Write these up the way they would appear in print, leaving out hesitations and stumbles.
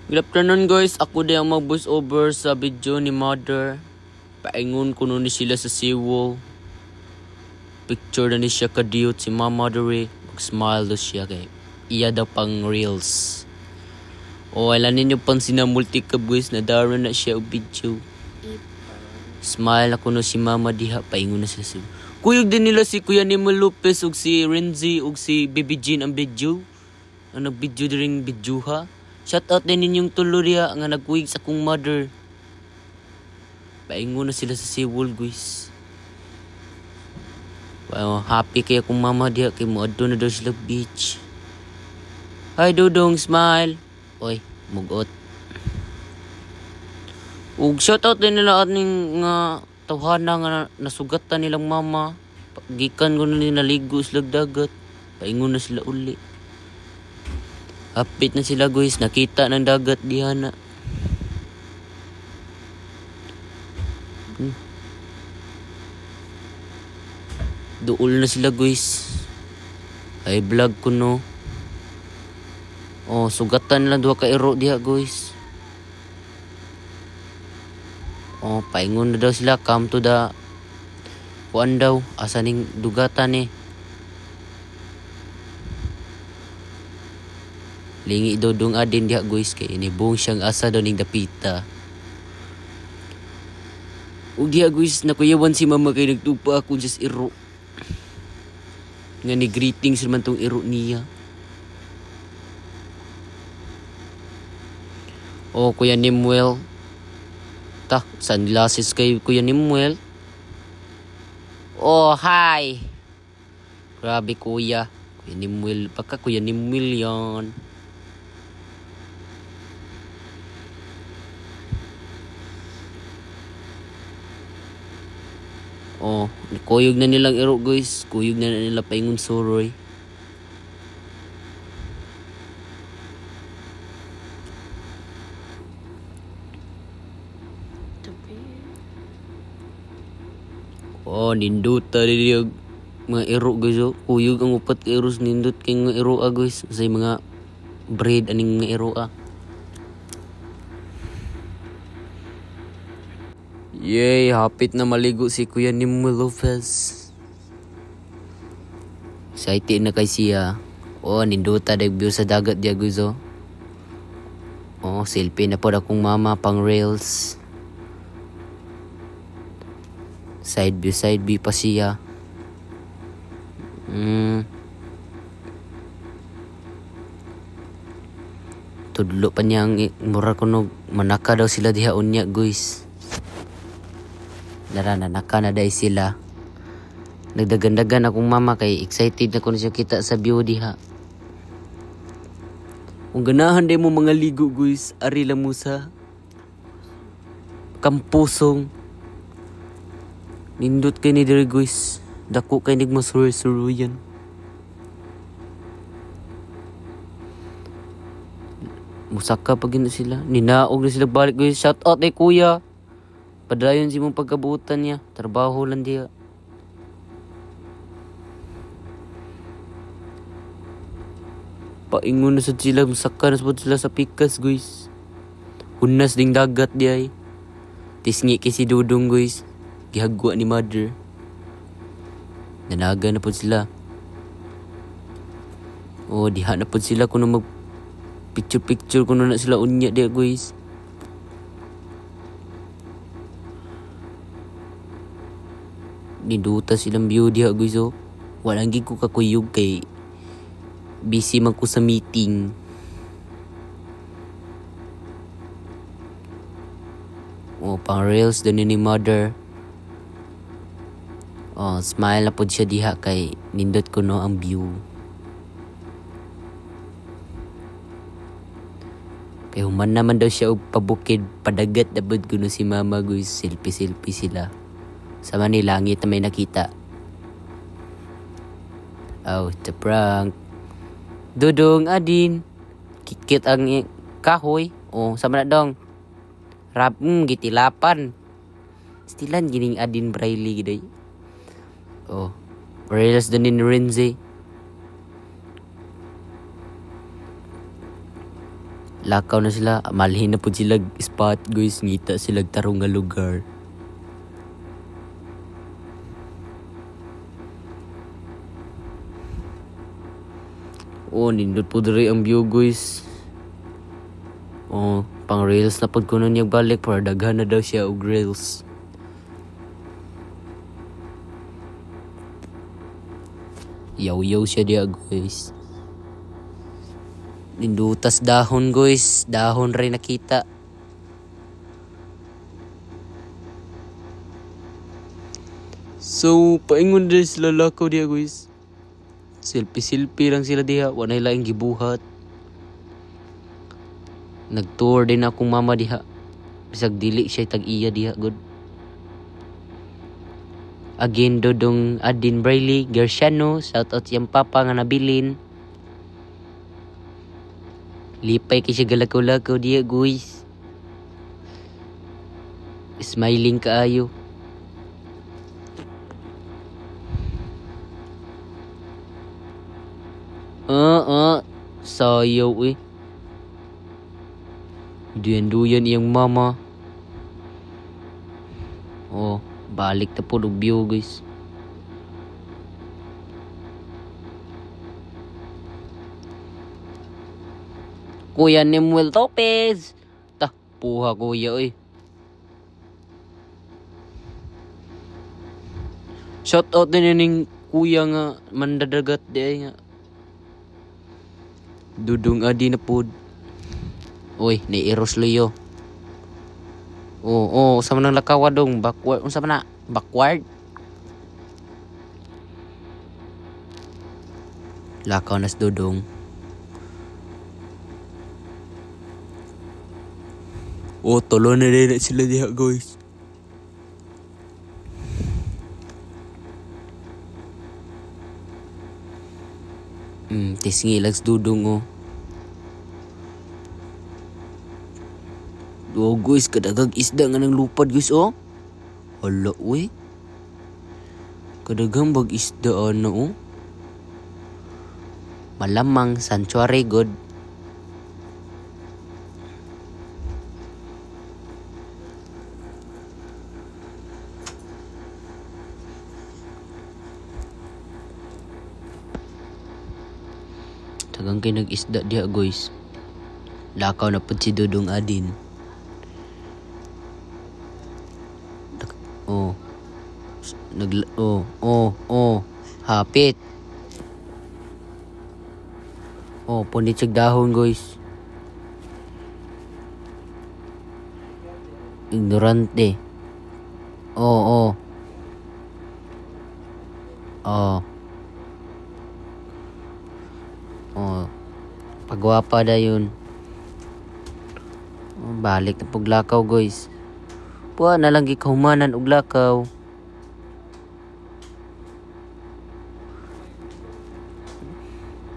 Good afternoon guys, ako din ang mag-voice over sa video ni Mother. Paingon ko nun ni sila sa SeaWorld. Picture na ni siya kadiyot si Mama Dore. Mag-smile daw siya kay iya daw pang reels. O alam ninyo pang sinamulti ka guys na daron na siya o video. Smile ako no si Mama diha, paingon na sila SeaWorld. Kuyog din nila si Kuya Nemo Lopez ug si Renzi ug si Baby Jean ang video. Ang nag-video din video ha. Shout out din ninyong tuluriya nga nagkuig sa kong mother. Paingon na sila sa SeaWorld guys. Happy kaya kong mama diha kay mo adto na daw sila beach. Hi Dudong, smile. Oy, mugot. Ug shout out din nila aning nga tawhana nga nasugatan nilang mama. Gikan ko na naligo sila dagat. Paingon na sila uli. Hapit na sila guys, nakita ng dagat diha na. Duol na sila guys. Ay vlog ko no. Oh, sugatan lang duha ka iro diha guys. Oh, paingon na daw sila, come to the kuan daw, asa ning dugatan eh. Lingi dodong adin diha guys kay inibong siyang asa daw ning dapita. Ug diha guys nakuyawan si mama kay nagtupa ako just iro. Nga ni greetings man tong iro niya. Oh, Kuya Nimwell. Ta, sunglasses kay Kuya Nimwell. Oh, hi. Grabe kuya. Kuya Nimwell, baka Kuya Nimwell yan. Oh, kuyog na nilang iro guys. Kuyog na nila paingon soroy. Oh, ninduta rin mga iro guys. Oh. Kuyog ang upat ka iros nindut kay mga iro guys. Sa mga breed aning mga iro Yay, hapit na maligo si Kuya Nemo Lopez. Excited na kay siya. Oh, ninduta dag view sa dagat diya guys oh. Oh, selfie na po akong mama pang reels. Side view pa siya. Tudlo pa niya ang mura kuno manaka daw sila diha unya guys. Naka na day sila. Nagdagandagan akong mama kay excited na ko na siya kita sa view diha. Kung ganahan day mo mga ligo guys, ari lang mo sa kampusong. Nindot kay ni diri guys. Dako kay nig masuruyan. Musaka pag gino sila. Ninaog na sila balik guys. Shout out kay kuya. Padayon si mong pagkabutan niya. Trabaho lang diya. Paingon na sa sila. Musaka na sila sa pikas guys. Hunas ding dagat diya. Tisngi kay si Dudong guys. Gihagwa ni mother. Nanaga na po sila. Oh, diha na po sila kuno mag picture kuno na sila unya diya guys. Niduta silang view diha guys oh. Walang gid ko kakuyog kay busy man ko sa meeting. Oh, pang reels din ni mother. Oh, smile na po siya diha kay nindot ko no ang view. Kay human naman daw siya og pabukid, padagat dabod ko no si mama guys. Selfie sila. Sa Manilangit na may nakita. Oh, it's a prank. Dudong adin. Kikit ang kahoy. Oh, sama na dong. Gitilapan. Stilan gining adin Braille giday. Oh, reels din ni Renzi. Lakaw na sila, malhin na po sila spot guys, ngita sila tarong nga lugar. Oh, nindot po diri ang view guys. Oh, pang reels na pag kuno niya balik para daghan na daw siya og reels. Yaw-yaw siya diya guys. Nindutas dahon guys, dahon rin nakita. So, paingon din sila lakaw diya guys. Selfie lang sila diha, wanay laing gibuhat. Nag-tour din akong mama diha. Bisag dili siya tag-iya diha good. Again dodong Adin Brayley Gershano, shout out siyang papa nga nabilin. Lipay kay siya galakaw-lakaw diya guys. Smiling kaayo. Sayaw eh. Duyan-duyan iyang mama. Oh, balik na po ng view guys. Kuya Nemuel Topez. Puha kuya eh. Shout out din yung kuya nga mandadagat di nga. Dudong adi na pod. Uy, ni Eros Leo. Sama nang lakawa dong, backward. Unsa man na? Backward. Lakaw nas dudong. Tolo na rin sila diha guys. Tisngilags dudong guys, kadagag isda nga ng lupad guys Hala uy. Kadagang bag isda Malamang sanctuary god. Tagang kay nag-isda diha guys. Lakaw na pud si Dudong Adin. Hapit. Punit siyag dahon guys. Ignorante. Pagwapa da yun. Balik na paglakaw guys. Puwa na lang gikahumanan og lakaw.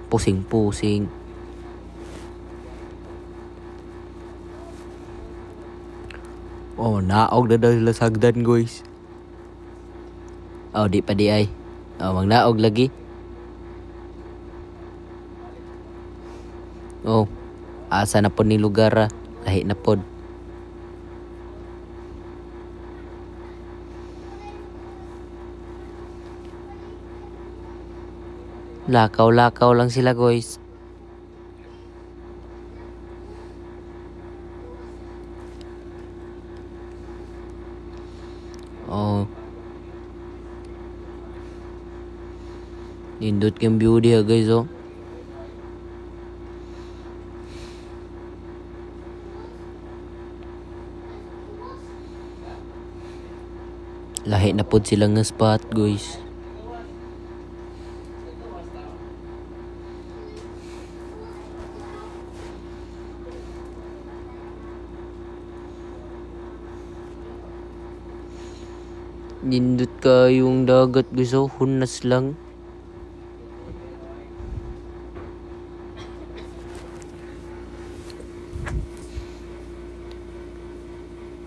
Pusing-pusing. Naog na daw sila sagdan guys. Di pa di ay. Mang naog lagi. Asa na po ni lugar lahi na pod. Lakaw-lakaw lang sila guys. Nindot kang beauty guys Lahi na pod sila nga spot guys. Nindot kayong dagat guys hunas lang.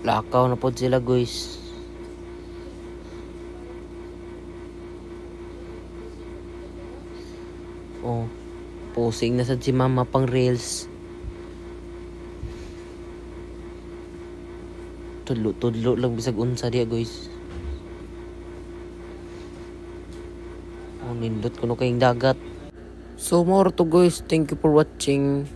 Lakaw na pod sila guys. Pusing na sad si mama pang reels. Tudlo lang bisag unsa diya guys. Oh, nindot ko no kayong dagat. So more to guys, thank you for watching.